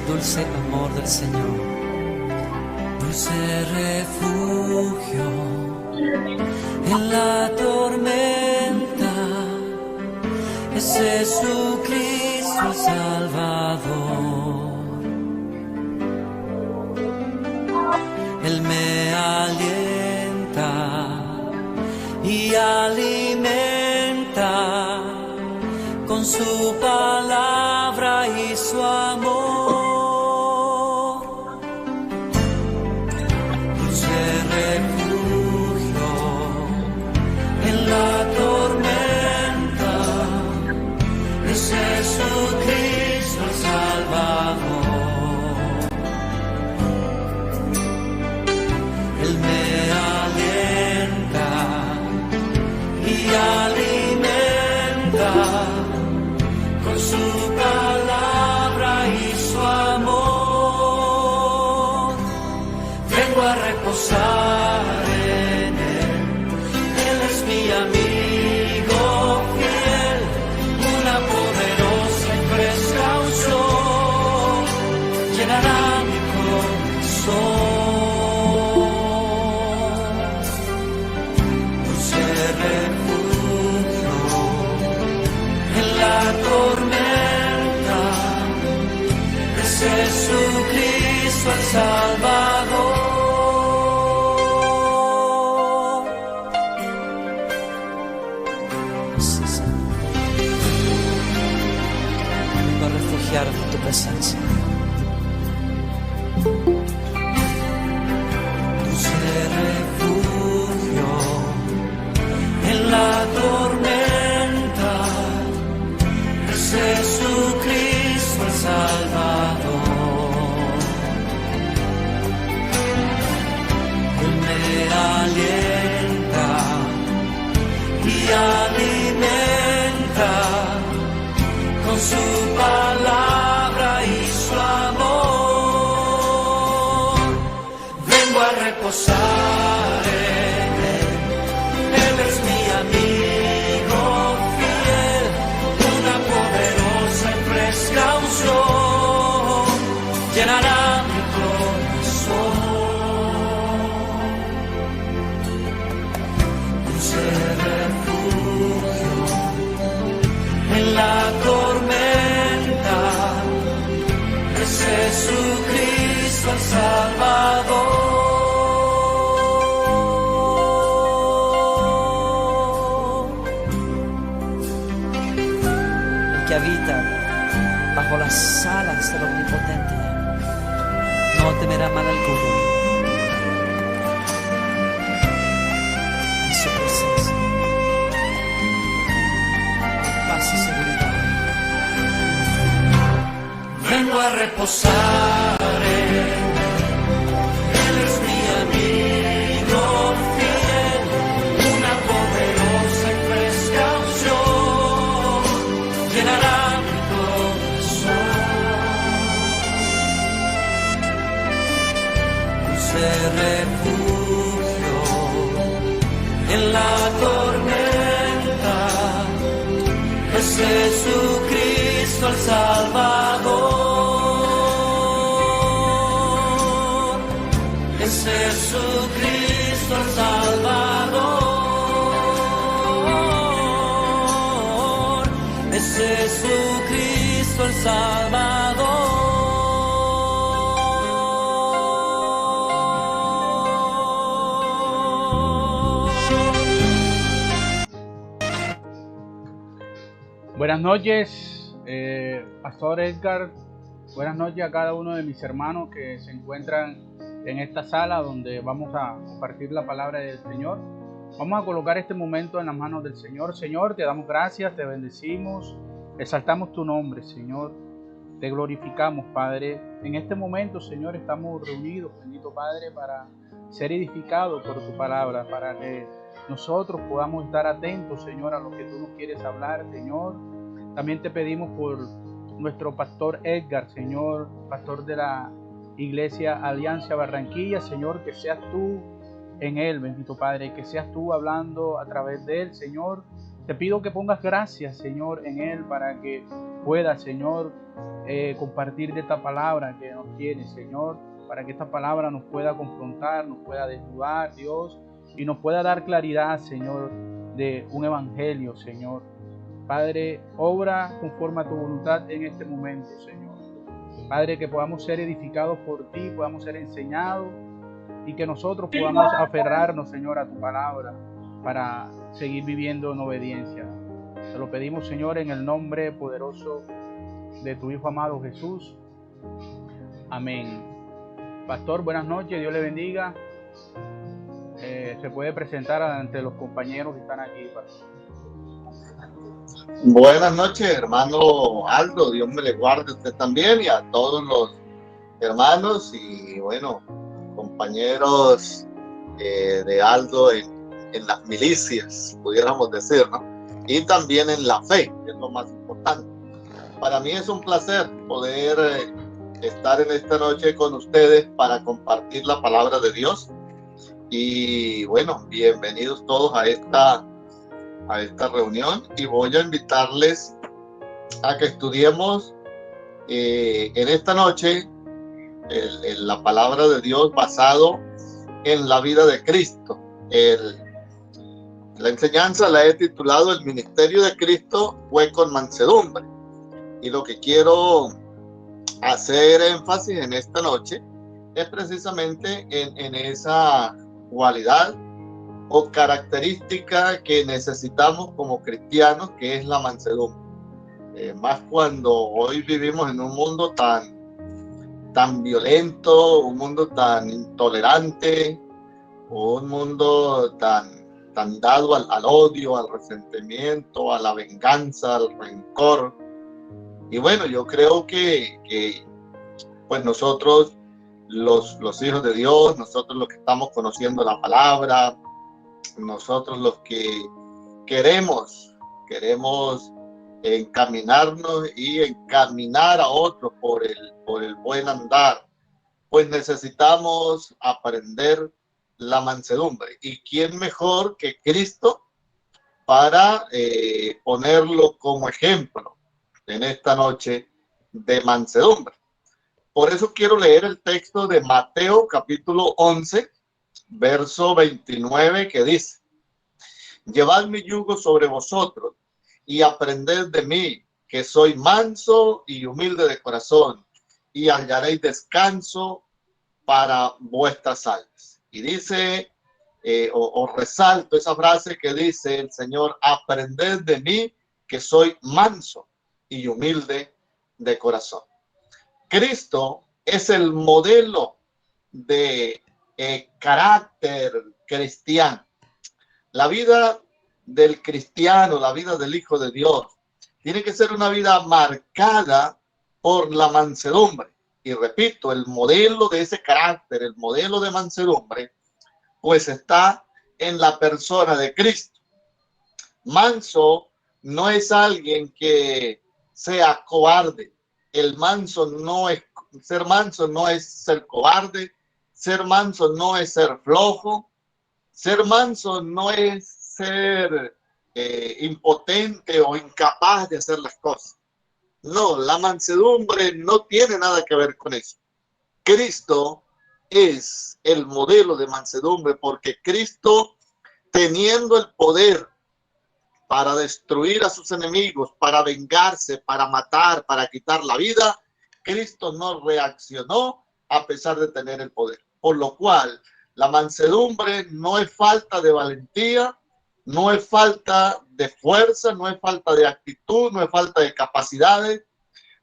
dulce amor del Señor, dulce refugio en la tormenta, es Jesucristo el Salvador. Él me alienta y alimenta con su palabra y su amor. Dulce refugio en la tormenta, es Jesucristo el Salvador. Él me alienta y alimenta con su palabra y su amor. Vengo a reposar en Él, Él es mi amigo fiel, una poderosa y fresca unción llenará mi corazón. Dulce refugio en la tormenta, es Jesucristo el Salvador. Sí, Señor. Vengo a refugiarme en tu presencia. Dulce refugio en la tormenta, es Jesucristo el Salvador. Él me alienta y alimenta con su palabra y su amor. Vengo a reposar en Él, Él es mi amigo fiel, una poderosa y fresca unción llenará mi corazón. Dulce refugio en la tormenta, es Jesucristo el Salvador. El que habita bajo las alas del Omnipotente no temerá mal alguno. En su presencia, paz y seguridad. Vengo a reposar en Él, Él es mi amigo fiel, una poderosa y fresca unción llenará mi corazón. Dulce refugio en la tormenta, es Jesucristo el Salvador. Es Jesucristo el Salvador. Es Jesucristo el Salvador. Buenas noches, Pastor Edgar. Buenas noches a cada uno de mis hermanos que se encuentran en esta sala donde vamos a compartir la palabra del Señor. Vamos a colocar este momento en las manos del Señor. Señor, te damos gracias, te bendecimos, exaltamos tu nombre, Señor. Te glorificamos, Padre. En este momento, Señor, estamos reunidos, bendito Padre, para ser edificados por tu palabra, para que nosotros podamos estar atentos, Señor, a lo que tú nos quieres hablar, Señor. También te pedimos por nuestro pastor Edgar, Señor, pastor de la Iglesia Alianza Barranquilla, Señor, que seas tú en él, bendito Padre, que seas tú hablando a través de él, Señor, Te pido que pongas gracias, Señor, en él para que pueda, Señor, compartir de esta palabra que nos tiene, Señor, para que esta palabra nos pueda confrontar, nos pueda desnudar, Dios, y nos pueda dar claridad, Señor, de un evangelio, Señor. Padre, obra conforme a tu voluntad en este momento, Señor. Padre, que podamos ser edificados por ti, podamos ser enseñados y que nosotros podamos aferrarnos, Señor, a tu palabra para seguir viviendo en obediencia. Te lo pedimos, Señor, en el nombre poderoso de tu Hijo amado Jesús. Amén. Pastor, buenas noches, Dios le bendiga. Se puede presentar ante los compañeros que están aquí, pastor. Buenas noches, hermano Aldo, Dios me le guarde a usted también y a todos los hermanos y bueno, compañeros de Aldo en las milicias, pudiéramos decir, ¿no? Y también en la fe, que es lo más importante. Para mí es un placer poder estar en esta noche con ustedes para compartir la palabra de Dios. Y bueno, bienvenidos todos a esta reunión y voy a invitarles a que estudiemos en esta noche la palabra de Dios basado en la vida de Cristo. La enseñanza la he titulado El ministerio de Cristo fue con mansedumbre, y lo que quiero hacer énfasis en esta noche es precisamente en esa cualidad o característica que necesitamos como cristianos, que es la mansedumbre. Más cuando hoy vivimos en un mundo tan violento, un mundo tan intolerante, un mundo tan dado al odio, al resentimiento, a la venganza, al rencor. Y bueno, yo creo que pues nosotros, los hijos de Dios, nosotros los que estamos conociendo la palabra, nosotros los que queremos encaminarnos y encaminar a otros por el buen andar, pues necesitamos aprender la mansedumbre. ¿Y quién mejor que Cristo para ponerlo como ejemplo en esta noche de mansedumbre? Por eso quiero leer el texto de Mateo capítulo 11, verso 29, que dice: Llevad mi yugo sobre vosotros y aprended de mí, que soy manso y humilde de corazón, y hallaréis descanso para vuestras almas. Y dice, resalto esa frase que dice el Señor: aprended de mí, que soy manso y humilde de corazón. Cristo es el modelo de carácter cristiano. La vida del cristiano, la vida del Hijo de Dios, tiene que ser una vida marcada por la mansedumbre. Y repito, el modelo de ese carácter, el modelo de mansedumbre, pues está en la persona de Cristo. Manso no es alguien que sea cobarde. El manso no es, ser manso no es ser cobarde. Ser manso no es ser flojo. Ser manso no es ser impotente o incapaz de hacer las cosas. No, la mansedumbre no tiene nada que ver con eso. Cristo es el modelo de mansedumbre, porque Cristo, teniendo el poder para destruir a sus enemigos, para vengarse, para matar, para quitar la vida, Cristo no reaccionó a pesar de tener el poder. Por lo cual, la mansedumbre no es falta de valentía, no es falta de fuerza, no es falta de actitud, no es falta de capacidades,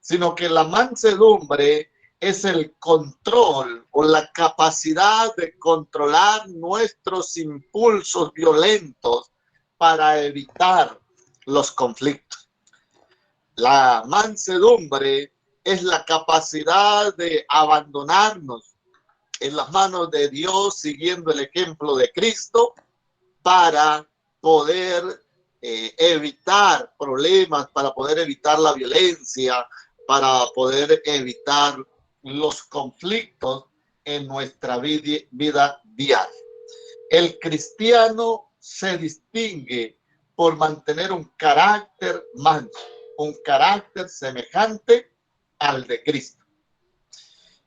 sino que la mansedumbre es el control o la capacidad de controlar nuestros impulsos violentos para evitar los conflictos. La mansedumbre es la capacidad de abandonarnos en las manos de Dios, siguiendo el ejemplo de Cristo, para poder evitar problemas, para poder evitar la violencia, para poder evitar los conflictos en nuestra vida diaria. El cristiano se distingue por mantener un carácter manso, un carácter semejante al de Cristo.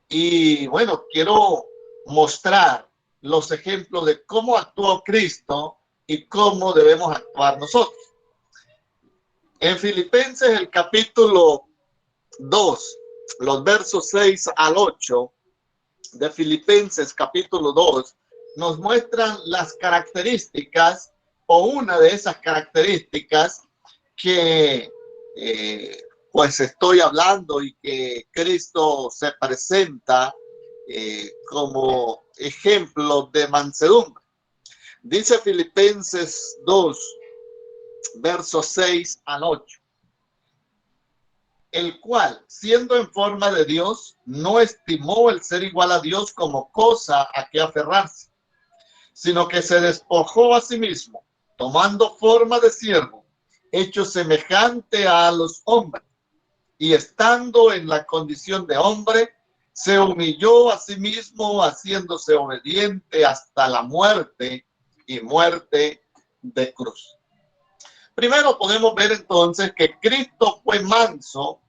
Y bueno, quiero mostrar los ejemplos de cómo actuó Cristo y cómo debemos actuar nosotros. En Filipenses, el capítulo 2, los versos 6 al 8 de Filipenses capítulo 2, nos muestran las características o una de esas características que pues estoy hablando y que Cristo se presenta como ejemplo de mansedumbre. Dice Filipenses 2, versos 6 al 8. El cual, siendo en forma de Dios, no estimó el ser igual a Dios como cosa a que aferrarse, sino que se despojó a sí mismo, tomando forma de siervo, hecho semejante a los hombres, y estando en la condición de hombre, se humilló a sí mismo, haciéndose obediente hasta la muerte y muerte de cruz. Primero podemos ver entonces que Cristo fue manso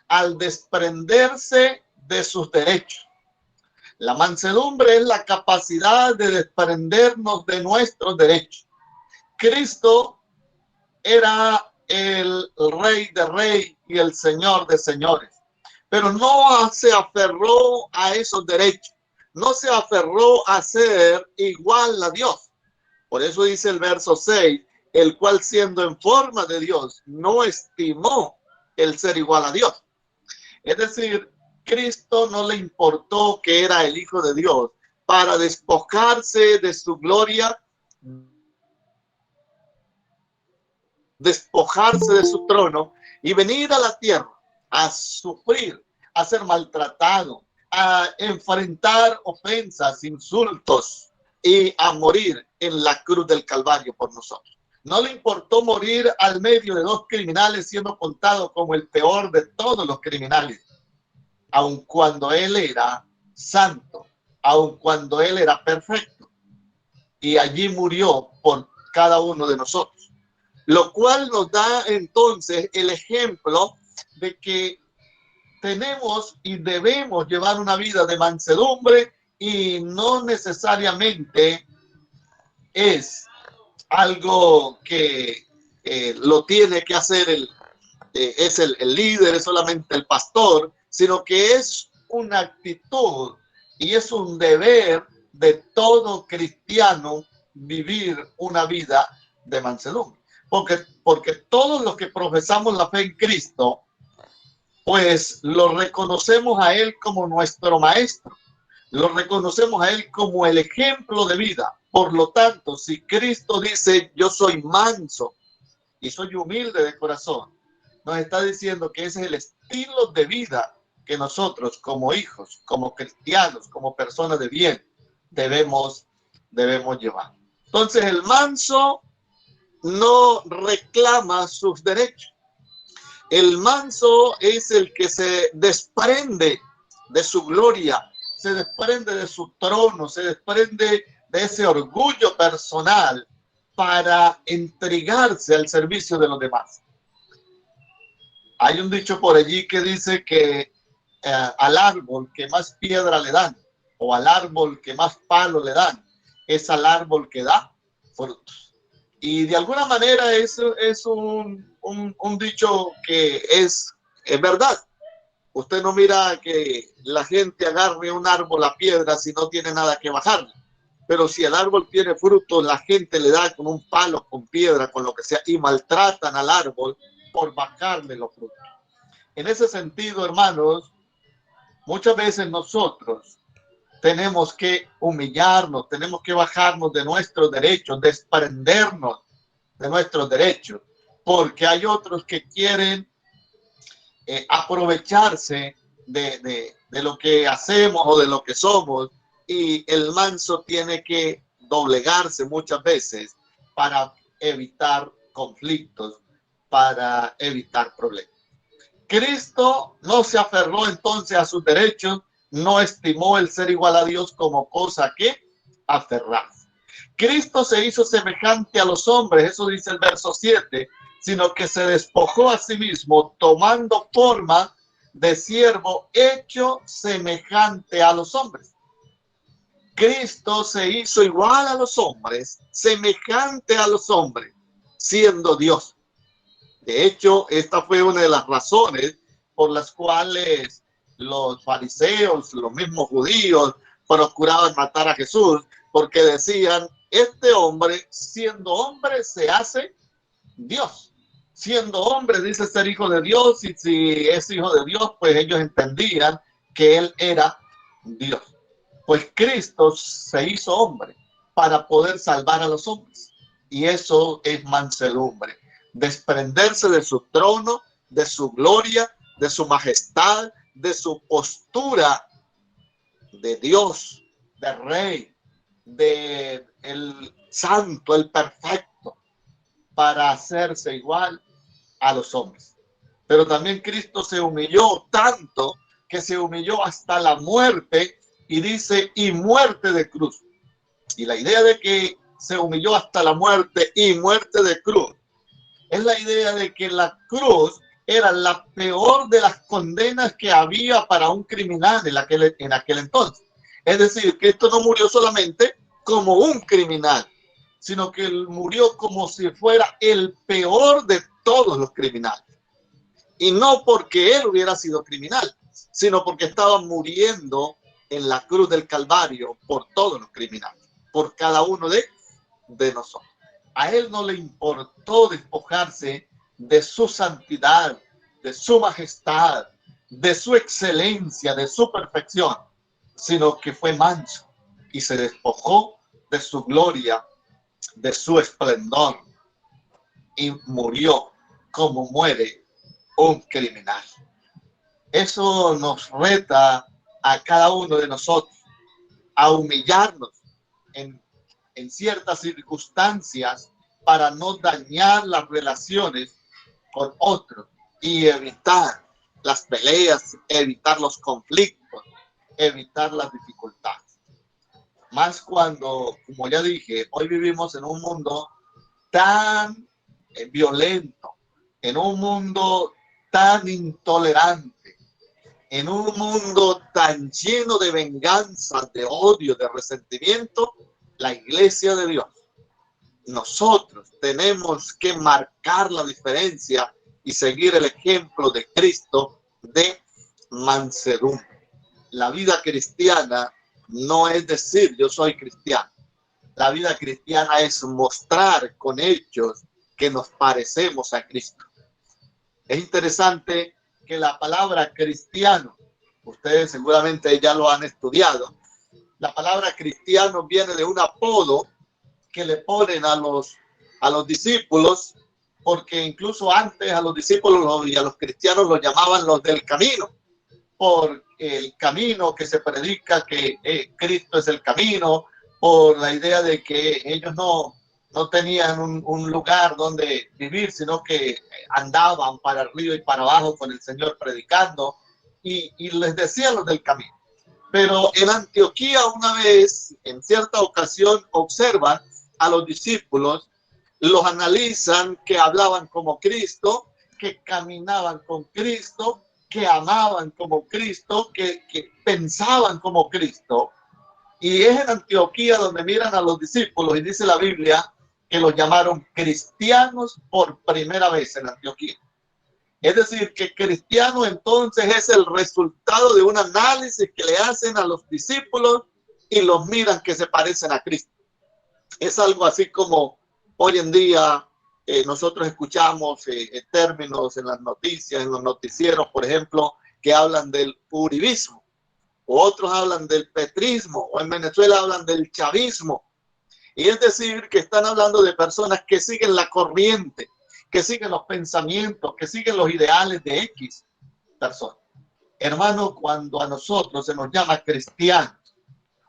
al desprenderse de sus derechos. La mansedumbre es la capacidad de desprendernos de nuestros derechos. Cristo era el Rey de Reyes y el Señor de Señores, pero no se aferró a esos derechos, no se aferró a ser igual a Dios. Por eso dice el verso 6, el cual siendo en forma de Dios, no estimó el ser igual a Dios. Es decir, Cristo no le importó que era el Hijo de Dios para despojarse de su gloria, despojarse de su trono y venir a la tierra a sufrir, a ser maltratado, a enfrentar ofensas, insultos y a morir en la cruz del Calvario por nosotros. No le importó morir al medio de dos criminales, siendo contado como el peor de todos los criminales, aun cuando él era santo, aun cuando él era perfecto. Y allí murió por cada uno de nosotros. Lo cual nos da entonces el ejemplo de que tenemos y debemos llevar una vida de mansedumbre, y no necesariamente es algo que lo tiene que hacer el líder, es solamente el pastor, sino que es una actitud y es un deber de todo cristiano vivir una vida de mansedumbre. Porque todos los que profesamos la fe en Cristo, pues lo reconocemos a Él como nuestro maestro, lo reconocemos a Él como el ejemplo de vida. Por lo tanto, si Cristo dice, yo soy manso y soy humilde de corazón, nos está diciendo que ese es el estilo de vida que nosotros como hijos, como cristianos, como personas de bien, debemos llevar. Entonces el manso no reclama sus derechos. El manso es el que se desprende de su gloria, se desprende de su trono, se desprende de ese orgullo personal para entregarse al servicio de los demás. Hay un dicho por allí que dice que al árbol que más piedra le dan, o al árbol que más palo le dan, es al árbol que da frutos. Y de alguna manera eso es un dicho que es verdad. Usted no mira que la gente agarre un árbol a piedra si no tiene nada que bajarle. Pero si el árbol tiene frutos, la gente le da con un palo, con piedra, con lo que sea, y maltratan al árbol por bajarle los frutos. En ese sentido, hermanos, muchas veces nosotros tenemos que humillarnos, tenemos que bajarnos de nuestros derechos, desprendernos de nuestros derechos, porque hay otros que quieren aprovecharse de lo que hacemos o de lo que somos, y el manso tiene que doblegarse muchas veces para evitar conflictos, para evitar problemas. Cristo no se aferró entonces a sus derechos, no estimó el ser igual a Dios como cosa que aferrarse. Cristo se hizo semejante a los hombres, eso dice el verso 7, sino que se despojó a sí mismo, tomando forma de siervo, hecho semejante a los hombres. Cristo se hizo igual a los hombres, semejante a los hombres, siendo Dios. De hecho, esta fue una de las razones por las cuales los fariseos, los mismos judíos, procuraban matar a Jesús, porque decían, este hombre, siendo hombre, se hace Dios. Siendo hombre, dice ser hijo de Dios, y si es hijo de Dios, pues ellos entendían que él era Dios. Pues Cristo se hizo hombre para poder salvar a los hombres. Y eso es mansedumbre. Desprenderse de su trono, de su gloria, de su majestad, de su postura de Dios, de Rey, de el santo, el perfecto, para hacerse igual a los hombres. Pero también Cristo se humilló tanto que se humilló hasta la muerte, y dice, y muerte de cruz. Y la idea de que se humilló hasta la muerte y muerte de cruz es la idea de que la cruz era la peor de las condenas que había para un criminal en aquel entonces. Es decir, que esto no murió solamente como un criminal, sino que él murió como si fuera el peor de todos los criminales. Y no porque él hubiera sido criminal, sino porque estaba muriendo en la cruz del Calvario por todos los criminales, por cada uno de nosotros. A él no le importó despojarse de su santidad, de su majestad, de su excelencia, de su perfección, sino que fue manso y se despojó de su gloria, de su esplendor, y murió como muere un criminal. Eso nos reta a cada uno de nosotros a humillarnos en ciertas circunstancias para no dañar las relaciones con otros y evitar las peleas, evitar los conflictos, evitar las dificultades. Más cuando, como ya dije, hoy vivimos en un mundo tan violento, en un mundo tan intolerante, en un mundo tan lleno de venganza, de odio, de resentimiento. La iglesia de Dios, nosotros tenemos que marcar la diferencia y seguir el ejemplo de Cristo de mansedumbre. La vida cristiana no es decir yo soy cristiano. La vida cristiana es mostrar con hechos que nos parecemos a Cristo. Es interesante que la palabra cristiano, ustedes seguramente ya lo han estudiado, la palabra cristiano viene de un apodo que le ponen a los discípulos, porque incluso antes a los discípulos y a los cristianos los llamaban los del camino, por el camino que se predica que Cristo es el camino, por la idea de que ellos no tenían un lugar donde vivir, sino que andaban para arriba y para abajo con el Señor predicando, y les decían los del camino. Pero en Antioquía una vez, en cierta ocasión, observan a los discípulos, los analizan, que hablaban como Cristo, que caminaban con Cristo, que amaban como Cristo, que pensaban como Cristo. Y es en Antioquía donde miran a los discípulos y dice la Biblia que los llamaron cristianos por primera vez en Antioquía. Es decir, que cristiano entonces es el resultado de un análisis que le hacen a los discípulos y los miran que se parecen a Cristo. Es algo así como hoy en día nosotros escuchamos términos en las noticias, en los noticieros, por ejemplo, que hablan del uribismo, o otros hablan del petrismo, o en Venezuela hablan del chavismo. Y es decir, que están hablando de personas que siguen la corriente, que siguen los pensamientos, que siguen los ideales de X personas. Hermano, cuando a nosotros se nos llama cristianos,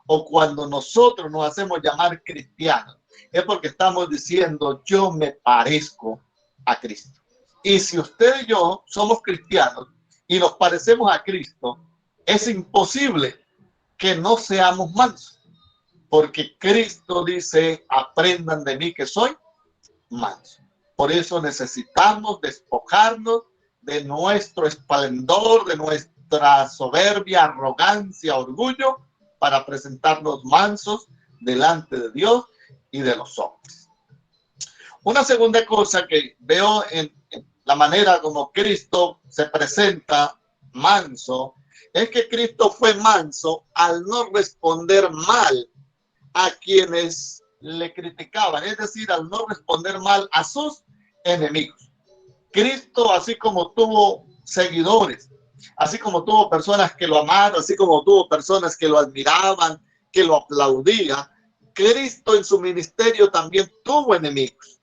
o cuando nosotros nos hacemos llamar cristianos, es porque estamos diciendo yo me parezco a Cristo. Y si usted y yo somos cristianos y nos parecemos a Cristo, es imposible que no seamos mansos, porque Cristo dice, aprendan de mí que soy manso. Por eso necesitamos despojarnos de nuestro esplendor, de nuestra soberbia, arrogancia, orgullo, para presentarnos mansos delante de Dios y de los hombres. Una segunda cosa que veo en la manera como Cristo se presenta manso, es que Cristo fue manso al no responder mal a quienes le criticaban, es decir, al no responder mal a sus enemigos. Cristo, así como tuvo seguidores, así como tuvo personas que lo amaron, así como tuvo personas que lo admiraban, que lo aplaudían, Cristo en su ministerio también tuvo enemigos.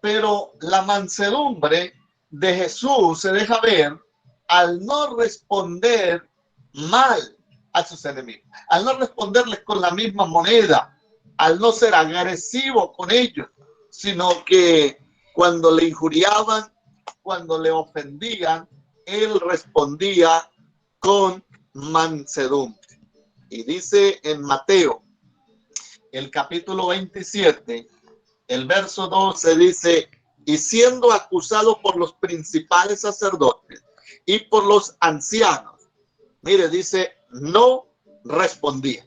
Pero la mansedumbre de Jesús se deja ver al no responder mal a sus enemigos, al no responderles con la misma moneda, al no ser agresivo con ellos, sino que cuando le injuriaban, cuando le ofendían, él respondía con mansedumbre. Y dice en Mateo, el capítulo 27, el verso 12 dice, y siendo acusado por los principales sacerdotes y por los ancianos, mire, dice, no respondía.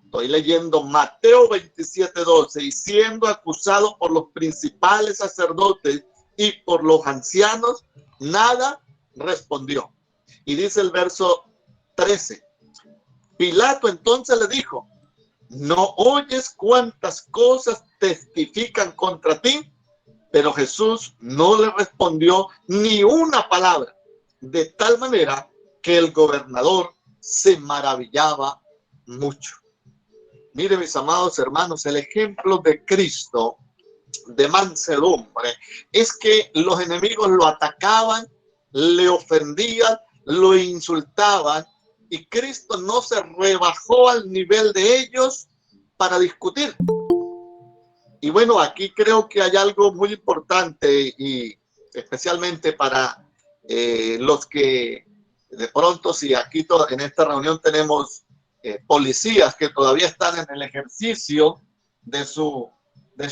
Estoy leyendo Mateo 27, 12, y siendo acusado por los principales sacerdotes y por los ancianos, nada respondió. Y dice el verso 13, Pilato entonces le dijo, ¿no oyes cuántas cosas testifican contra ti? Pero Jesús no le respondió ni una palabra, de tal manera que el gobernador se maravillaba mucho. Mire, mis amados hermanos, el ejemplo de Cristo de mansedumbre es que los enemigos lo atacaban, le ofendían, lo insultaban, y Cristo no se rebajó al nivel de ellos para discutir. Y bueno, aquí creo que hay algo muy importante, y especialmente para los que de pronto, si aquí en esta reunión tenemos policías que todavía están en el ejercicio de su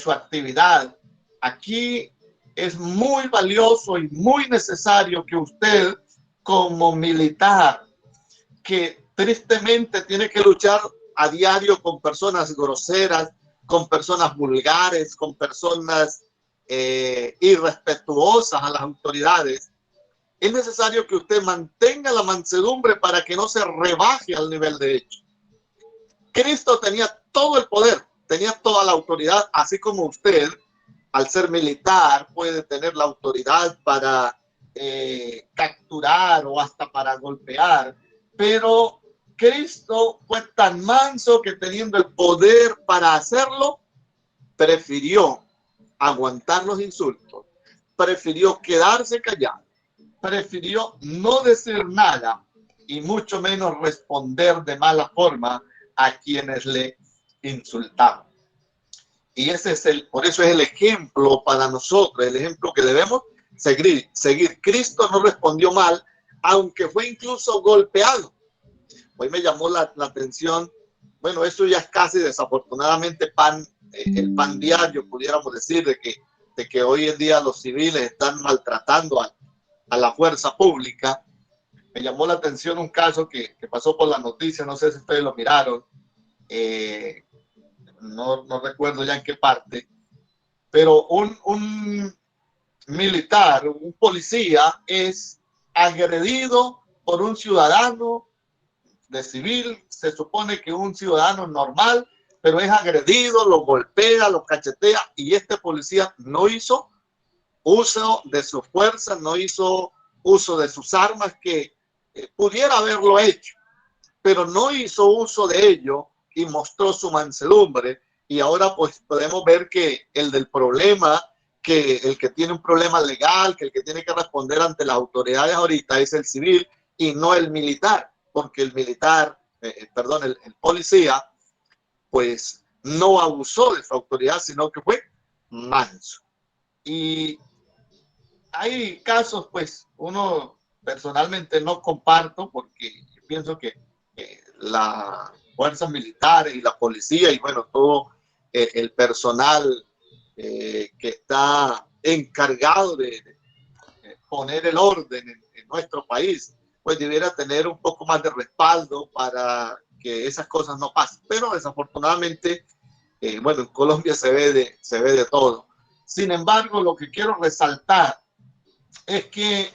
actividad, aquí es muy valioso y muy necesario que usted, como militar, que tristemente tiene que luchar a diario con personas groseras, con personas vulgares, con personas irrespetuosas a las autoridades, es necesario que usted mantenga la mansedumbre para que no se rebaje al nivel de ellos. Cristo tenía todo el poder, tenía toda la autoridad, así como usted, al ser militar, puede tener la autoridad para capturar o hasta para golpear, pero Cristo fue tan manso que, teniendo el poder para hacerlo, prefirió aguantar los insultos, prefirió quedarse callado, prefirió no decir nada y mucho menos responder de mala forma a quienes le insultaban. Y ese es por eso es el ejemplo para nosotros, el ejemplo que debemos seguir. Cristo no respondió mal, aunque fue incluso golpeado. Hoy me llamó la atención, bueno, eso ya es casi desafortunadamente el pan diario, pudiéramos decir, de que hoy en día los civiles están maltratando a la fuerza pública. Me llamó la atención un caso que pasó por la noticia, no sé si ustedes lo miraron, no recuerdo ya en qué parte, pero un militar, un policía, es agredido por un ciudadano de civil, se supone que un ciudadano normal, pero es agredido, lo golpea, lo cachetea, y este policía no hizo uso de su fuerza, no hizo uso de sus armas, que pudiera haberlo hecho, pero no hizo uso de ello y mostró su mansedumbre. Y ahora pues podemos ver que el del problema, que el que tiene un problema legal, que el que tiene que responder ante las autoridades ahorita es el civil y no el militar, porque el militar, el policía, pues no abusó de su autoridad, sino que fue manso. Y hay casos, pues, uno personalmente no comparto, porque pienso que fuerzas militares y la policía y bueno, todo el personal que está encargado de poner el orden en nuestro país, pues debiera tener un poco más de respaldo para que esas cosas no pasen. Pero desafortunadamente, bueno, en Colombia se ve de todo. Sin embargo, lo que quiero resaltar es que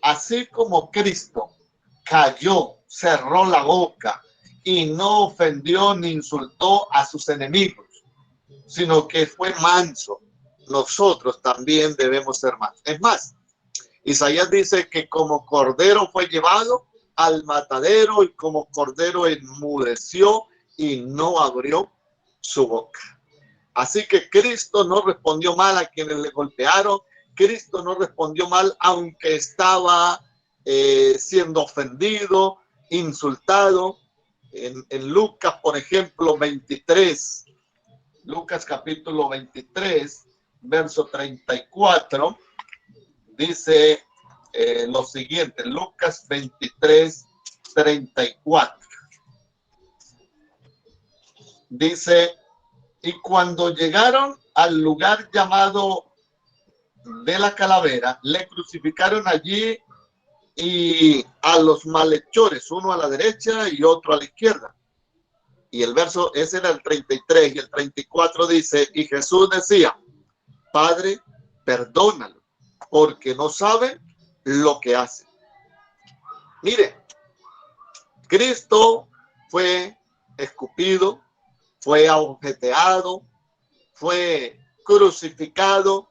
así como Cristo cayó, cerró la boca y no ofendió ni insultó a sus enemigos, sino que fue manso, nosotros también debemos ser mansos. Es más, Isaías dice que como cordero fue llevado al matadero y como cordero enmudeció y no abrió su boca. Así que Cristo no respondió mal a quienes le golpearon. Cristo no respondió mal aunque estaba siendo ofendido, insultado. En Lucas, por ejemplo, 23, Lucas capítulo 23, verso 34, dice lo siguiente, Lucas 23, 34. Dice, y cuando llegaron al lugar llamado de la Calavera, le crucificaron allí y a los malhechores, uno a la derecha y otro a la izquierda. Y el verso, ese era el 33, y el 34 dice, y Jesús decía, Padre, perdónalo, porque no saben lo que hacen. Mire, Cristo fue escupido, fue agujeteado, fue crucificado,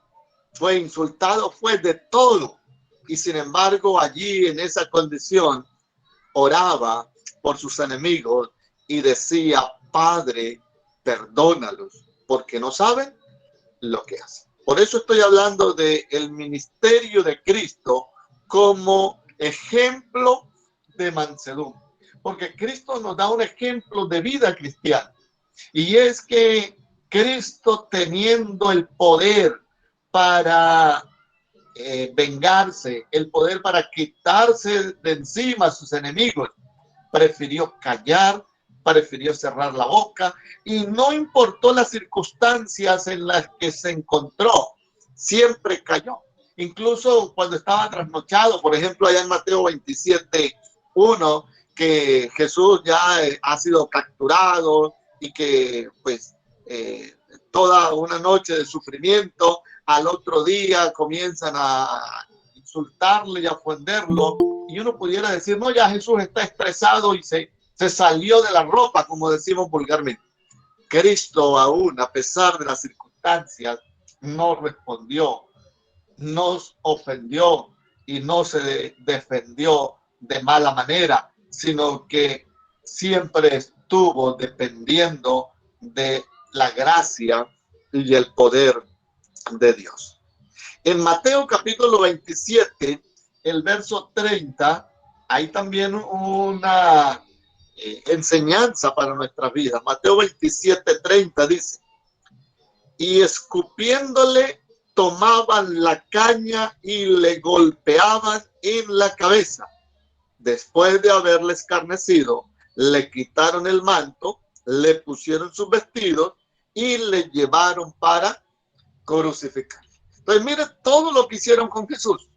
fue insultado, fue de todo. Y sin embargo, allí en esa condición, oraba por sus enemigos y decía, Padre, perdónalos, porque no saben lo que hacen. Por eso estoy hablando del ministerio de Cristo como ejemplo de mansedumbre. Porque Cristo nos da un ejemplo de vida cristiana. Y es que Cristo, teniendo el poder para vengarse, el poder para quitarse de encima a sus enemigos, prefirió callar, prefirió cerrar la boca y no importó las circunstancias en las que se encontró, siempre calló. Incluso cuando estaba trasnochado, por ejemplo, allá en Mateo 27:1, que Jesús ya ha sido capturado y que pues toda una noche de sufrimiento, al otro día comienzan a insultarle y a ofenderlo, y uno pudiera decir, no, ya Jesús está estresado y se salió de la ropa, como decimos vulgarmente. Cristo aún, a pesar de las circunstancias, no respondió, nos ofendió y no se defendió de mala manera, sino que siempre estuvo dependiendo de la gracia y el poder de Dios. En Mateo capítulo 27, el verso 30, hay también una enseñanza para nuestras vidas. Mateo 27:30 dice, y escupiéndole tomaban la caña y le golpeaban en la cabeza. Después de haberle escarnecido, le quitaron el manto, le pusieron sus vestidos y le llevaron para crucificar. Entonces, mire todo lo que hicieron con Jesús.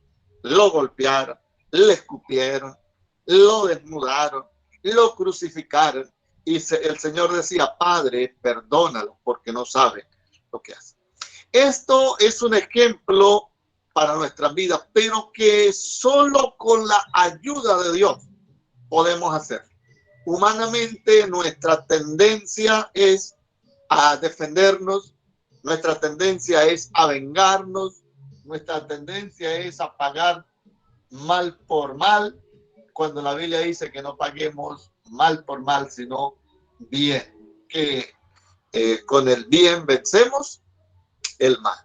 Lo golpearon, le escupieron, lo desnudaron, lo crucificaron. Y el Señor decía, Padre, perdónalo, porque no sabe lo que hace. Esto es un ejemplo para nuestras vidas, pero que solo con la ayuda de Dios podemos hacer. Humanamente, nuestra tendencia es a defendernos, nuestra tendencia es a vengarnos, nuestra tendencia es a pagar mal por mal, cuando la Biblia dice que no paguemos mal por mal, sino bien, que con el bien vencemos el mal.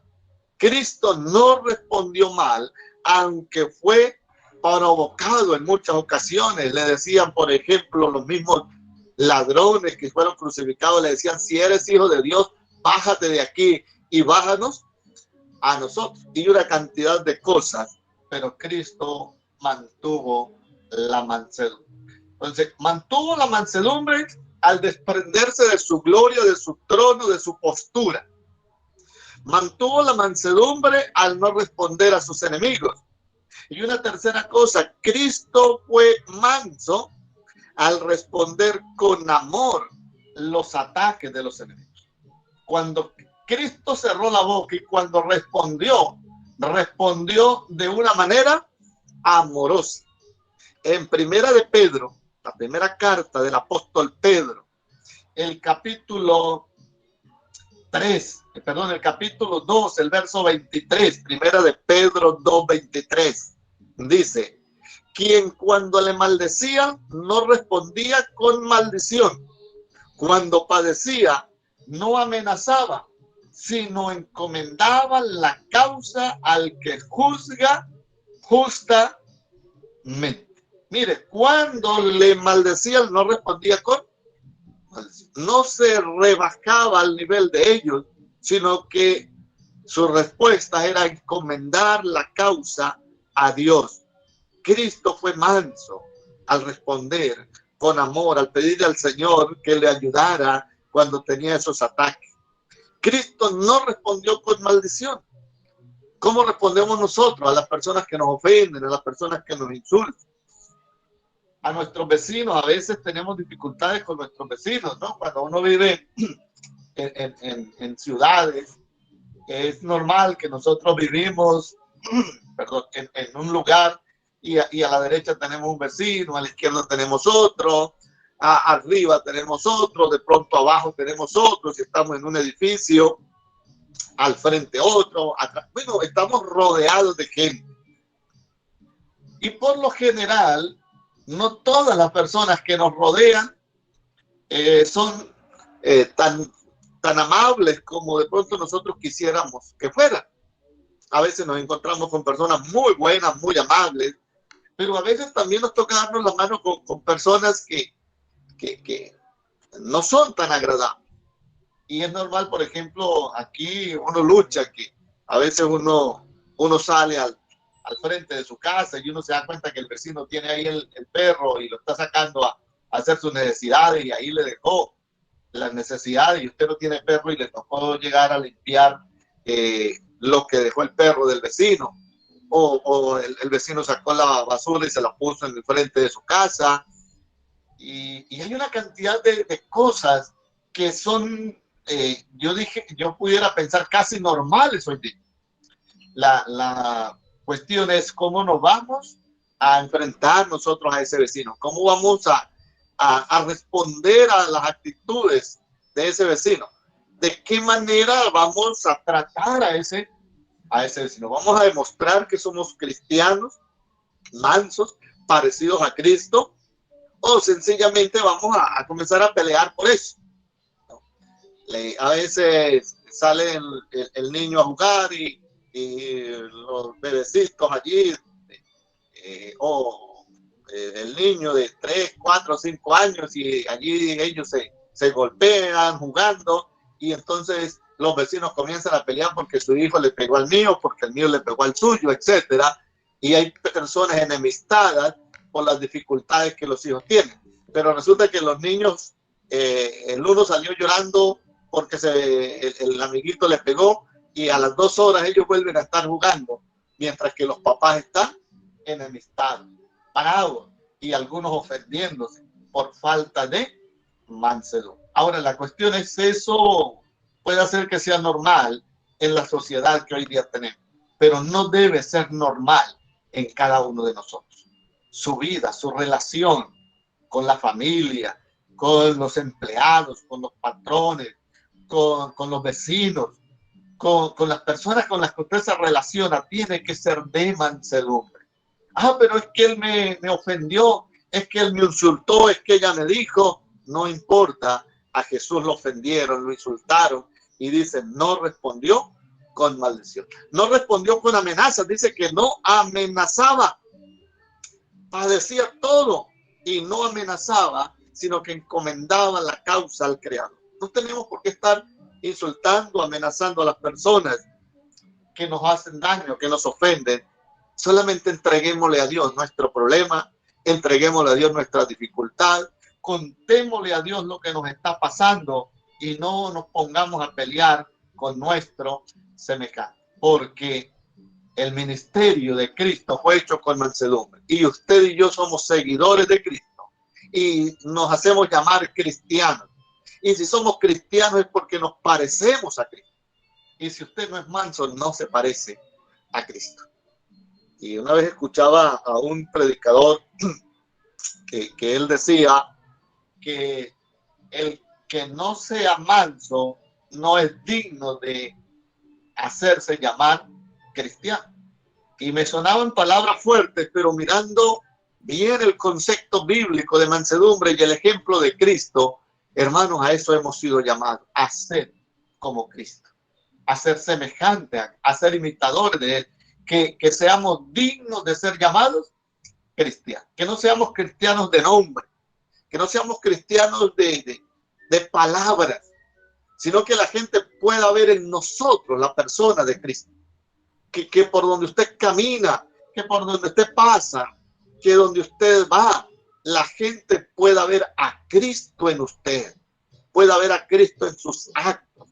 Cristo no respondió mal, aunque fue provocado en muchas ocasiones. Le decían, por ejemplo, los mismos ladrones que fueron crucificados, le decían, si eres hijo de Dios, bájate de aquí y bájanos a nosotros. Y una cantidad de cosas, pero Cristo mantuvo la mansedumbre. Entonces, mantuvo la mansedumbre al desprenderse de su gloria, de su trono, de su postura. Mantuvo la mansedumbre al no responder a sus enemigos. Y una tercera cosa, Cristo fue manso al responder con amor los ataques de los enemigos. Cuando Cristo cerró la boca y cuando respondió de una manera amorosa. En primera de Pedro, la primera carta del apóstol Pedro, el capítulo 2, el verso 23, primera de Pedro 2, 23, dice, quien cuando le maldecía no respondía con maldición, cuando padecía no amenazaba, sino encomendaba la causa al que juzga justamente. Mire, cuando le maldecían no respondía con maldición, no se rebajaba al nivel de ellos, sino que su respuesta era encomendar la causa a Dios. Cristo fue manso al responder con amor, al pedirle al Señor que le ayudara cuando tenía esos ataques. Cristo no respondió con maldición. ¿Cómo respondemos nosotros a las personas que nos ofenden, a las personas que nos insultan? A nuestros vecinos, a veces tenemos dificultades con nuestros vecinos, ¿no? Cuando uno vive en ciudades, es normal que nosotros vivimos en un lugar y a la derecha tenemos un vecino, a la izquierda tenemos otro, arriba tenemos otro, de pronto abajo tenemos otro, si estamos en un edificio, al frente otro, atrás. Bueno, estamos rodeados de gente. Y por lo general, no todas las personas que nos rodean son tan amables como de pronto nosotros quisiéramos que fueran. A veces nos encontramos con personas muy buenas, muy amables, pero a veces también nos toca darnos la mano con personas que no son tan agradables. Y es normal, por ejemplo, aquí uno lucha, que a veces uno sale al frente de su casa y uno se da cuenta que el vecino tiene ahí el perro y lo está sacando a hacer sus necesidades y ahí le dejó las necesidades y usted no tiene perro y le tocó llegar a limpiar lo que dejó el perro del vecino. O el vecino sacó la basura y se la puso en el frente de su casa. Y hay una cantidad de cosas que son, yo pudiera pensar casi normales hoy día. La cuestión es cómo nos vamos a enfrentar nosotros a ese vecino, cómo vamos a responder a las actitudes de ese vecino, de qué manera vamos a tratar a ese vecino. Vamos a demostrar que somos cristianos, mansos, parecidos a Cristo, o sencillamente vamos a comenzar a pelear por eso. A veces sale el niño a jugar y los bebecitos allí, el niño de 3, 4, 5 años y allí ellos se golpean jugando y entonces los vecinos comienzan a pelear porque su hijo le pegó al mío, porque el mío le pegó al suyo, etcétera. Y hay personas enemistadas por las dificultades que los hijos tienen. Pero resulta que los niños, el uno salió llorando porque el amiguito le pegó y a las 2 horas ellos vuelven a estar jugando, mientras que los papás están enemistados, parados y algunos ofendiéndose por falta de mansedumbre. Ahora, la cuestión es, eso puede hacer que sea normal en la sociedad que hoy día tenemos, pero no debe ser normal en cada uno de nosotros. Su vida, su relación con la familia, con los empleados, con los patrones, con los vecinos, con las personas con las que usted se relaciona, tiene que ser de mansedumbre. Pero es que él me ofendió, es que él me insultó, es que ella me dijo. No importa, a Jesús lo ofendieron, lo insultaron y dice, no respondió con maldición, no respondió con amenazas, dice que no amenazaba, padecía todo y no amenazaba, sino que encomendaba la causa al Creador. No tenemos por qué estar insultando, amenazando a las personas que nos hacen daño, que nos ofenden. Solamente entreguémosle a Dios nuestro problema Entreguémosle a Dios nuestra dificultad, contémosle a Dios lo que nos está pasando y no nos pongamos a pelear con nuestro semejante, porque el ministerio de Cristo fue hecho con mansedumbre y usted y yo somos seguidores de Cristo y nos hacemos llamar cristianos. Y si somos cristianos es porque nos parecemos a Cristo. Y si usted no es manso, no se parece a Cristo. Y una vez escuchaba a un predicador que él decía que el que no sea manso no es digno de hacerse llamar cristiano. Y me sonaban palabras fuertes, pero mirando bien el concepto bíblico de mansedumbre y el ejemplo de Cristo, hermanos, a eso hemos sido llamados, a ser como Cristo, a ser semejante, a ser imitadores de Él, que seamos dignos de ser llamados cristianos, que no seamos cristianos de nombre, que no seamos cristianos de palabras, sino que la gente pueda ver en nosotros la persona de Cristo, que por donde usted camina, que por donde usted pasa, que donde usted va, la gente pueda ver a Cristo en usted, pueda ver a Cristo en sus actos,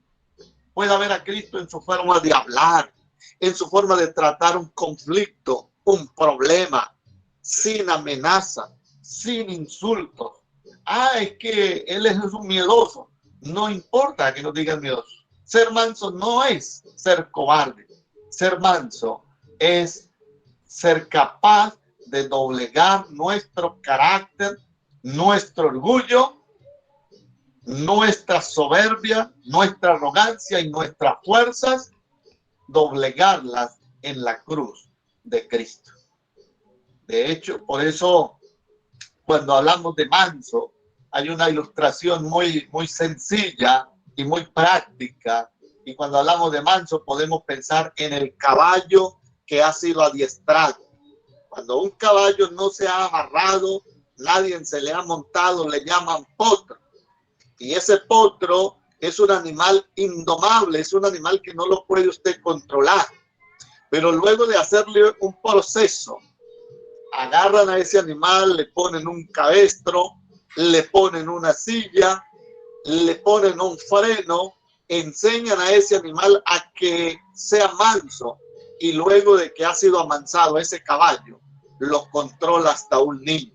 pueda ver a Cristo en su forma de hablar, en su forma de tratar un conflicto, un problema, sin amenaza, sin insultos. Es que él es un miedoso. No importa que nos digan miedoso. Ser manso no es ser cobarde. Ser manso es ser capaz de doblegar nuestro carácter, nuestro orgullo, nuestra soberbia, nuestra arrogancia y nuestras fuerzas, doblegarlas en la cruz de Cristo. De hecho, por eso, cuando hablamos de manso, hay una ilustración muy sencilla y muy práctica. Y cuando hablamos de manso, podemos pensar en el caballo que ha sido adiestrado. Cuando un caballo no se ha amarrado, nadie se le ha montado, le llaman potro. Y ese potro es un animal indomable, es un animal que no lo puede usted controlar. Pero luego de hacerle un proceso, agarran a ese animal, le ponen un cabestro, le ponen una silla, le ponen un freno, enseñan a ese animal a que sea manso y luego de que ha sido amansado ese caballo, lo controla hasta un niño.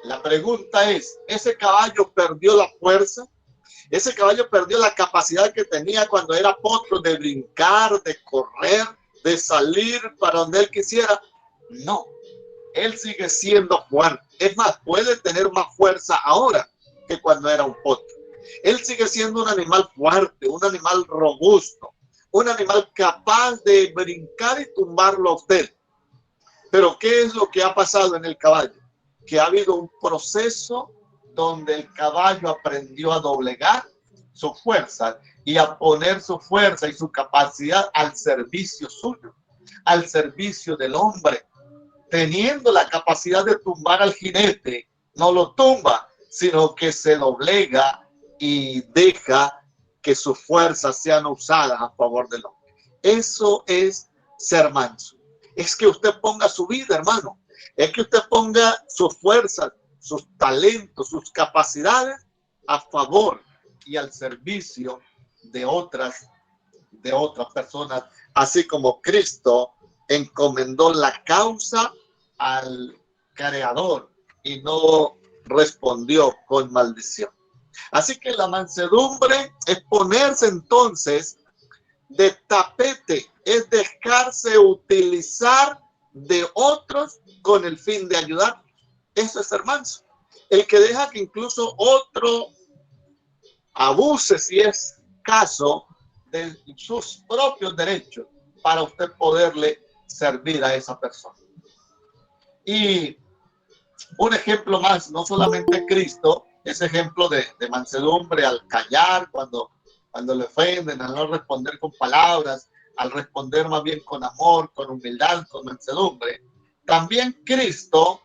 La pregunta es, ¿ese caballo perdió la fuerza? ¿Ese caballo perdió la capacidad que tenía cuando era potro de brincar, de correr, de salir para donde él quisiera? No, él sigue siendo fuerte. Es más, puede tener más fuerza ahora que cuando era un potro. Él sigue siendo un animal fuerte, un animal robusto, un animal capaz de brincar y tumbarlo a usted. Pero ¿qué es lo que ha pasado en el caballo? Que ha habido un proceso donde el caballo aprendió a doblegar su fuerza y a poner su fuerza y su capacidad al servicio suyo, al servicio del hombre. Teniendo la capacidad de tumbar al jinete, no lo tumba, sino que se doblega y deja que sus fuerzas sean usadas a favor del hombre. Eso es ser manso. Es que usted ponga su vida, hermano. Es que usted ponga sus fuerzas, sus talentos, sus capacidades a favor y al servicio de otras personas, así como Cristo encomendó la causa al Creador y no respondió con maldición. Así que la mansedumbre es ponerse entonces de tapete, es dejarse utilizar de otros con el fin de ayudar. Eso es ser manso. El que deja que incluso otro abuse, si es caso, de sus propios derechos para usted poderle servir a esa persona. Y un ejemplo más, no solamente Cristo, ese ejemplo de mansedumbre al callar cuando le ofenden, al no responder con palabras, al responder más bien con amor, con humildad, con mansedumbre. También Cristo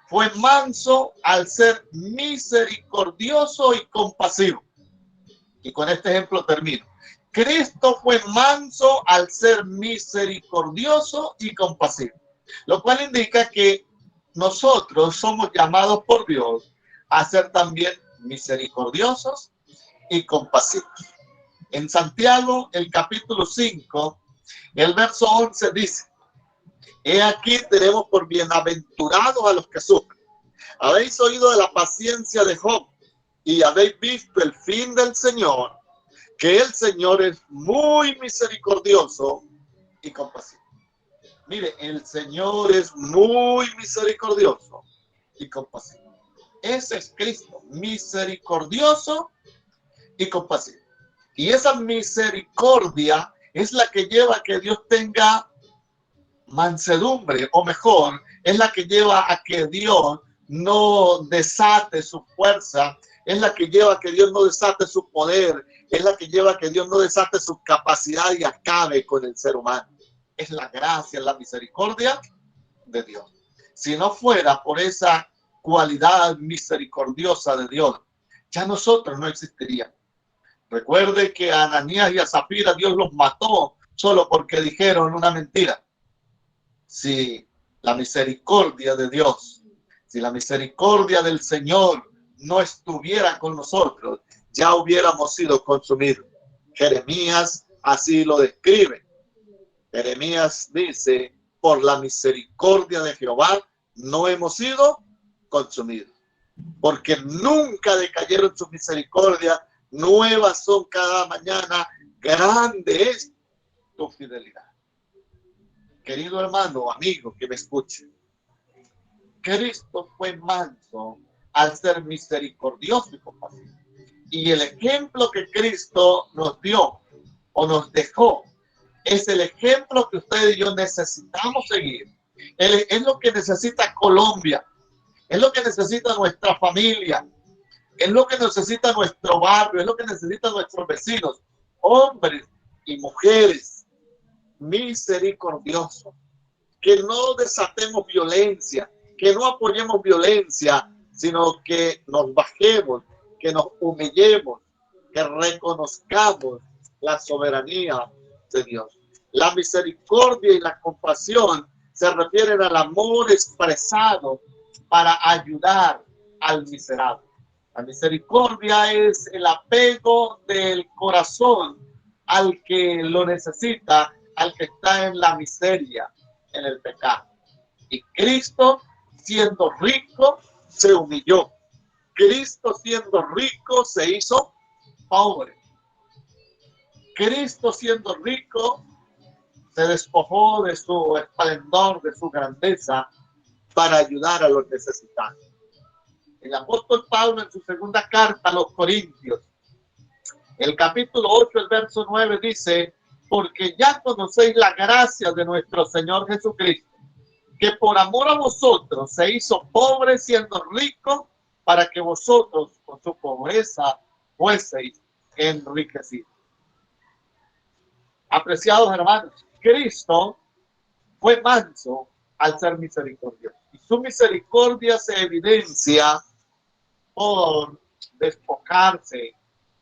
fue manso al ser misericordioso y compasivo. Y con este ejemplo termino. Cristo fue manso al ser misericordioso y compasivo, lo cual indica que nosotros somos llamados por Dios a ser también misericordiosos y compasivos. En Santiago, el capítulo 5, el verso 11 dice: he aquí tenemos por bienaventurados a los que sufren. Habéis oído de la paciencia de Job y habéis visto el fin del Señor, que el Señor es muy misericordioso y compasivo. Mire, el Señor es muy misericordioso y compasivo. Ese es Cristo, misericordioso y compasivo. Y esa misericordia es la que lleva a que Dios tenga mansedumbre, o mejor, es la que lleva a que Dios no desate su fuerza, es la que lleva a que Dios no desate su poder, es la que lleva a que Dios no desate su capacidad y acabe con el ser humano. Es la gracia, la misericordia de Dios. Si no fuera por esa cualidad misericordiosa de Dios, ya nosotros no existiríamos. Recuerde que a Ananías y a Zafira Dios los mató solo porque dijeron una mentira. Si la misericordia de Dios, si la misericordia del Señor no estuviera con nosotros, ya hubiéramos sido consumidos. Jeremías así lo describe. Jeremías dice: por la misericordia de Jehová no hemos sido consumidos, porque nunca decayeron sus misericordias, nuevas son cada mañana, grande es tu fidelidad. Querido hermano, amigo que me escuche, Cristo fue manso al ser misericordioso y compasivo. Y el ejemplo que Cristo nos dio o nos dejó es el ejemplo que usted y yo necesitamos seguir. Es lo que necesita Colombia, es lo que necesita nuestra familia, es lo que necesita nuestro barrio, es lo que necesitan nuestros vecinos, hombres y mujeres misericordiosos, que no desatemos violencia, que no apoyemos violencia, sino que nos bajemos, que nos humillemos, que reconozcamos la soberanía de Dios. La misericordia y la compasión se refieren al amor expresado para ayudar al miserable. La misericordia es el apego del corazón al que lo necesita, al que está en la miseria, en el pecado. Y Cristo, siendo rico, se humilló. Cristo, siendo rico, se hizo pobre. Cristo, siendo rico, se despojó de su esplendor, de su grandeza, para ayudar a los necesitados. El apóstol Pablo, en su segunda carta a los Corintios, el capítulo 8, el verso 9, dice: porque ya conocéis la gracia de nuestro Señor Jesucristo, que por amor a vosotros se hizo pobre siendo rico, para que vosotros con su pobreza fueseis enriquecidos. Apreciados hermanos, Cristo fue manso al ser misericordioso. Y su misericordia se evidencia por despojarse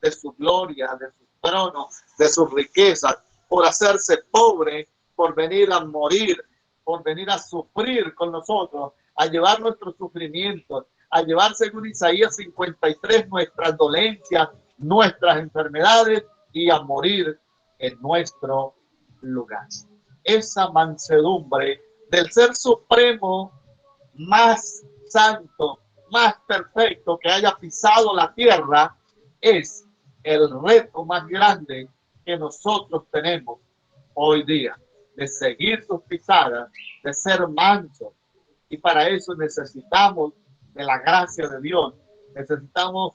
de su gloria, de su trono, de sus riquezas, por hacerse pobre, por venir a morir, por venir a sufrir con nosotros, a llevar nuestros sufrimientos, a llevar, según Isaías 53, nuestras dolencias, nuestras enfermedades, y a morir en nuestro lugar. Esa mansedumbre del Ser Supremo más santo, más perfecto que haya pisado la tierra, es el reto más grande que nosotros tenemos hoy día, de seguir sus pisadas, de ser mansos. Y para eso necesitamos de la gracia de Dios, necesitamos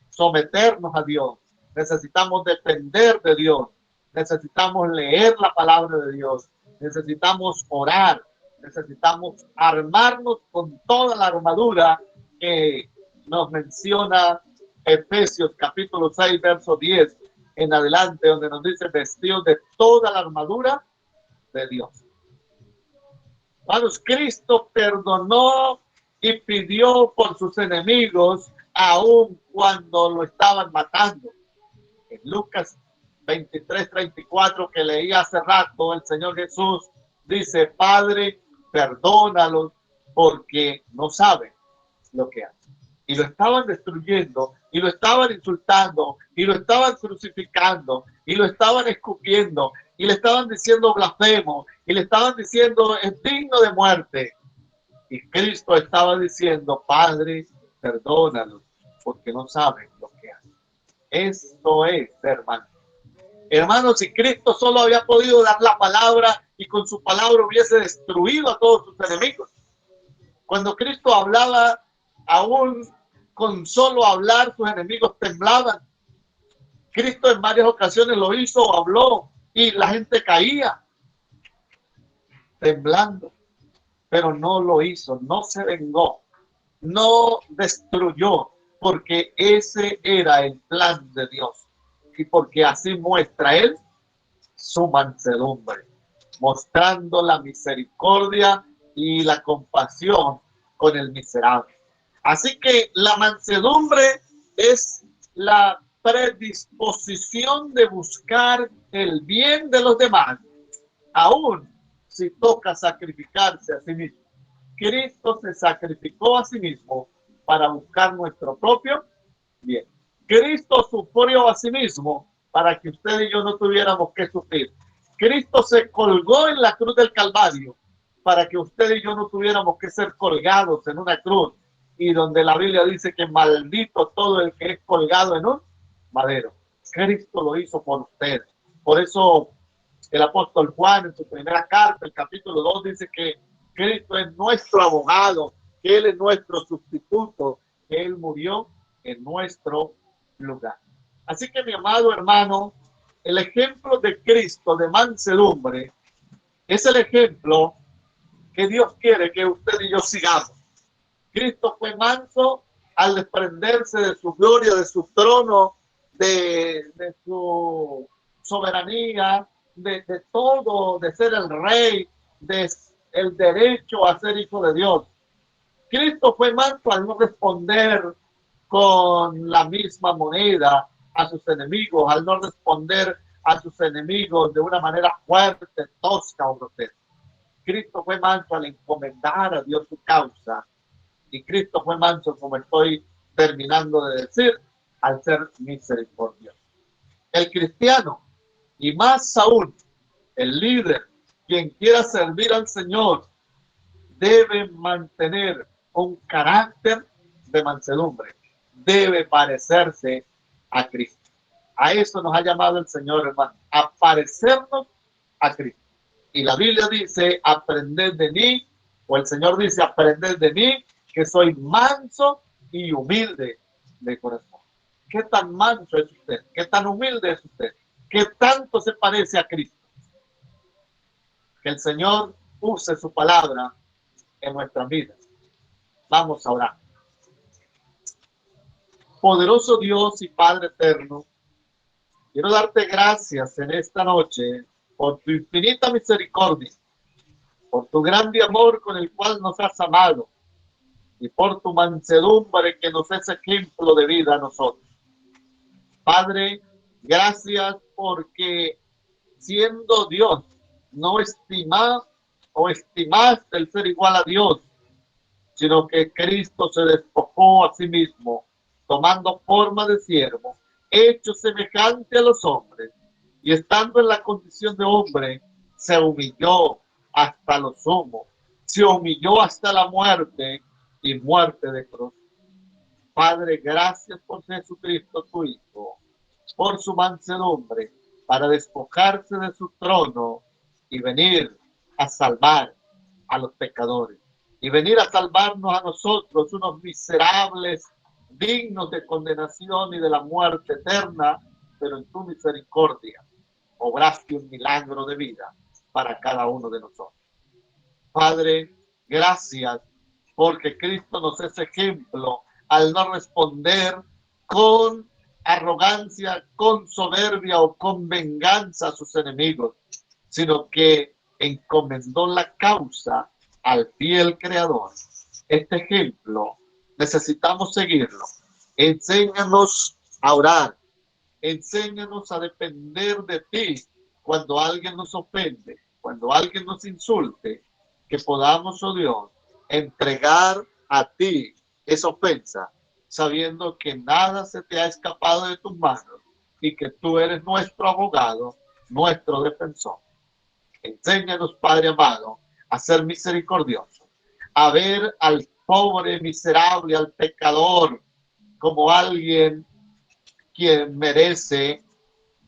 someternos a Dios, necesitamos depender de Dios, necesitamos leer la palabra de Dios, necesitamos orar, necesitamos armarnos con toda la armadura que nos menciona Efesios capítulo 6, verso 10 en adelante, donde nos dice: vestidos de toda la armadura de Dios. Hermanos, Cristo perdonó y pidió por sus enemigos aun cuando lo estaban matando. En Lucas 23:34, que leí hace rato, el Señor Jesús dice: Padre, perdónalos porque no saben lo que hacen. Y lo estaban destruyendo, y lo estaban insultando, y lo estaban crucificando, y lo estaban escupiendo, y le estaban diciendo blasfemo, y le estaban diciendo es digno de muerte. Y Cristo estaba diciendo, Padre, perdónalos, porque no saben lo que hacen. Esto es, hermano. Hermanos, si Cristo solo había podido dar la palabra y con su palabra hubiese destruido a todos sus enemigos. Cuando Cristo hablaba, aún con solo hablar, sus enemigos temblaban. Cristo en varias ocasiones lo hizo, habló y la gente caía temblando, pero no lo hizo, no se vengó, no destruyó, porque ese era el plan de Dios y porque así muestra Él su mansedumbre, mostrando la misericordia y la compasión con el miserable. Así que la mansedumbre es la predisposición de buscar el bien de los demás, aún si toca sacrificarse a sí mismo. Cristo se sacrificó a sí mismo para buscar nuestro propio bien. Cristo sufrió a sí mismo para que usted y yo no tuviéramos que sufrir. Cristo se colgó en la cruz del Calvario para que usted y yo no tuviéramos que ser colgados en una cruz, y donde la Biblia dice que maldito todo el que es colgado en un madero. Cristo lo hizo por usted. Por eso el apóstol Juan en su primera carta, el capítulo 2, dice que Cristo es nuestro abogado, que Él es nuestro sustituto, que Él murió en nuestro lugar. Así que, mi amado hermano, el ejemplo de Cristo de mansedumbre es el ejemplo que Dios quiere que usted y yo sigamos. Cristo fue manso al desprenderse de su gloria, de su trono, de su soberanía, de todo, de ser el rey, de el derecho a ser hijo de Dios. Cristo fue manso al no responder con la misma moneda a sus enemigos, al no responder a sus enemigos de una manera fuerte, tosca o grotesca. Cristo fue manso al encomendar a Dios su causa, y Cristo fue manso, como estoy terminando de decir, al ser misericordioso. El cristiano, y más aún el líder, quien quiera servir al Señor, debe mantener un carácter de mansedumbre, debe parecerse a Cristo. A eso nos ha llamado el Señor, hermano, a parecernos a Cristo. Y la Biblia dice, aprended de mí, o el Señor dice, aprended de mí, que soy manso y humilde de corazón. ¿Qué tan manso es usted? ¿Qué tan humilde es usted? ¿Qué tanto se parece a Cristo? Que el Señor use su palabra en nuestras vidas. Vamos a orar. Poderoso Dios y Padre eterno, quiero darte gracias en esta noche por tu infinita misericordia, por tu grande amor con el cual nos has amado, y por tu mansedumbre que nos es ejemplo de vida a nosotros. Padre, gracias porque siendo Dios, no estimaste el ser igual a Dios, sino que Cristo se despojó a sí mismo, tomando forma de siervo, hecho semejante a los hombres, y estando en la condición de hombre, se humilló hasta lo sumo, se humilló hasta la muerte, y muerte de cruz. Padre, gracias por Jesucristo, tu Hijo, por su mansedumbre, para despojarse de su trono y venir a salvar a los pecadores, y venir a salvarnos a nosotros, unos miserables, dignos de condenación y de la muerte eterna, pero en tu misericordia obraste un milagro de vida para cada uno de nosotros. Padre, gracias porque Cristo nos es ejemplo al no responder con arrogancia, con soberbia o con venganza a sus enemigos, sino que encomendó la causa al fiel Creador. Este ejemplo necesitamos seguirlo. Enséñanos a orar, enséñanos a depender de ti cuando alguien nos ofende, cuando alguien nos insulte, que podamos, oh Dios, entregar a ti esa ofensa, sabiendo que nada se te ha escapado de tus manos y que tú eres nuestro abogado, nuestro defensor. Enséñanos, Padre amado, a ser misericordiosos, a ver al pobre, miserable, al pecador, como alguien quien merece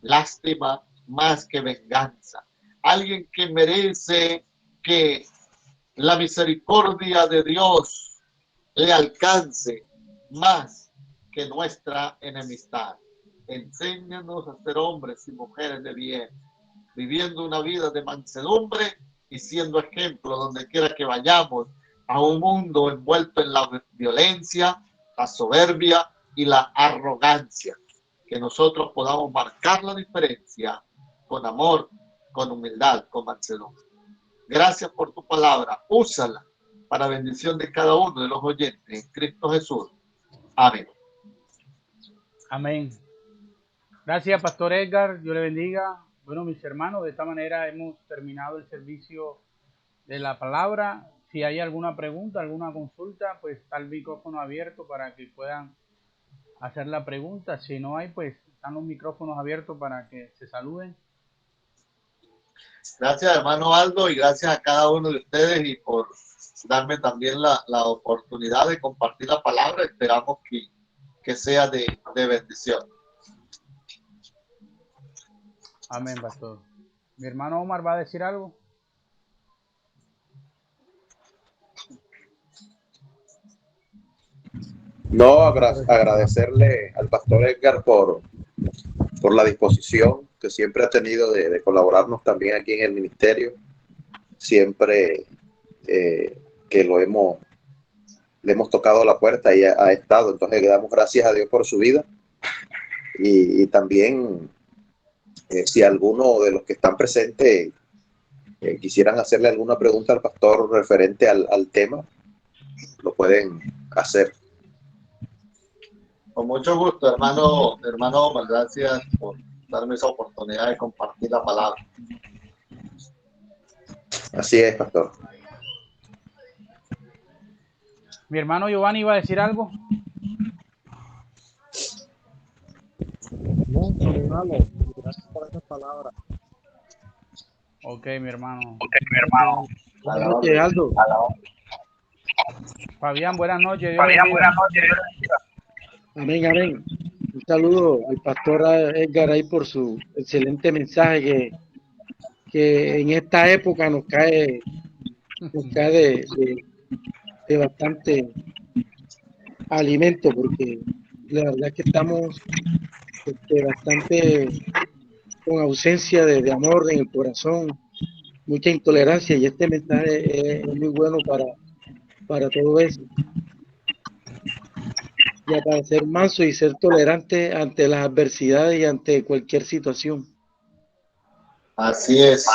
lástima más que venganza, alguien que merece que la misericordia de Dios le alcance más que nuestra enemistad. Enséñanos a ser hombres y mujeres de bien, viviendo una vida de mansedumbre y siendo ejemplo donde quiera que vayamos a un mundo envuelto en la violencia, la soberbia y la arrogancia. Que nosotros podamos marcar la diferencia con amor, con humildad, con mansedumbre. Gracias por tu palabra. Úsala para bendición de cada uno de los oyentes en Cristo Jesús. Amén. Amén. Gracias, Pastor Edgar. Dios le bendiga. Bueno, mis hermanos, de esta manera hemos terminado el servicio de la palabra. Si hay alguna pregunta, alguna consulta, pues está el micrófono abierto para que puedan hacer la pregunta. Si no hay, pues están los micrófonos abiertos para que se saluden. Gracias, hermano Aldo, y gracias a cada uno de ustedes y por darme también la oportunidad de compartir la palabra. Esperamos que sea de bendición. Amén, pastor. Mi hermano Omar va a decir algo. No, agradecerle al pastor Edgar por la disposición que siempre ha tenido de colaborarnos también aquí en el ministerio. Siempre que le hemos tocado la puerta y ha estado. Entonces le damos gracias a Dios por su vida. Y también, si alguno de los que están presentes quisieran hacerle alguna pregunta al pastor referente al tema, lo pueden hacer. Con mucho gusto, hermano Omar, gracias por darme esa oportunidad de compartir la palabra. Así es, pastor. Mi hermano Giovanni va a decir algo. No, nada. Gracias por esa palabra. Ok, mi hermano. Buenas noches, Aldo. Fabián, buenas noches. Buenas noches. Amén, amén. Un saludo al pastor Edgar ahí por su excelente mensaje que en esta época nos cae de bastante alimento, porque la verdad es que estamos bastante con ausencia de amor en el corazón, mucha intolerancia, y este mensaje es muy bueno para todo eso. Ya para ser manso y ser tolerante ante las adversidades y ante cualquier situación. Así es.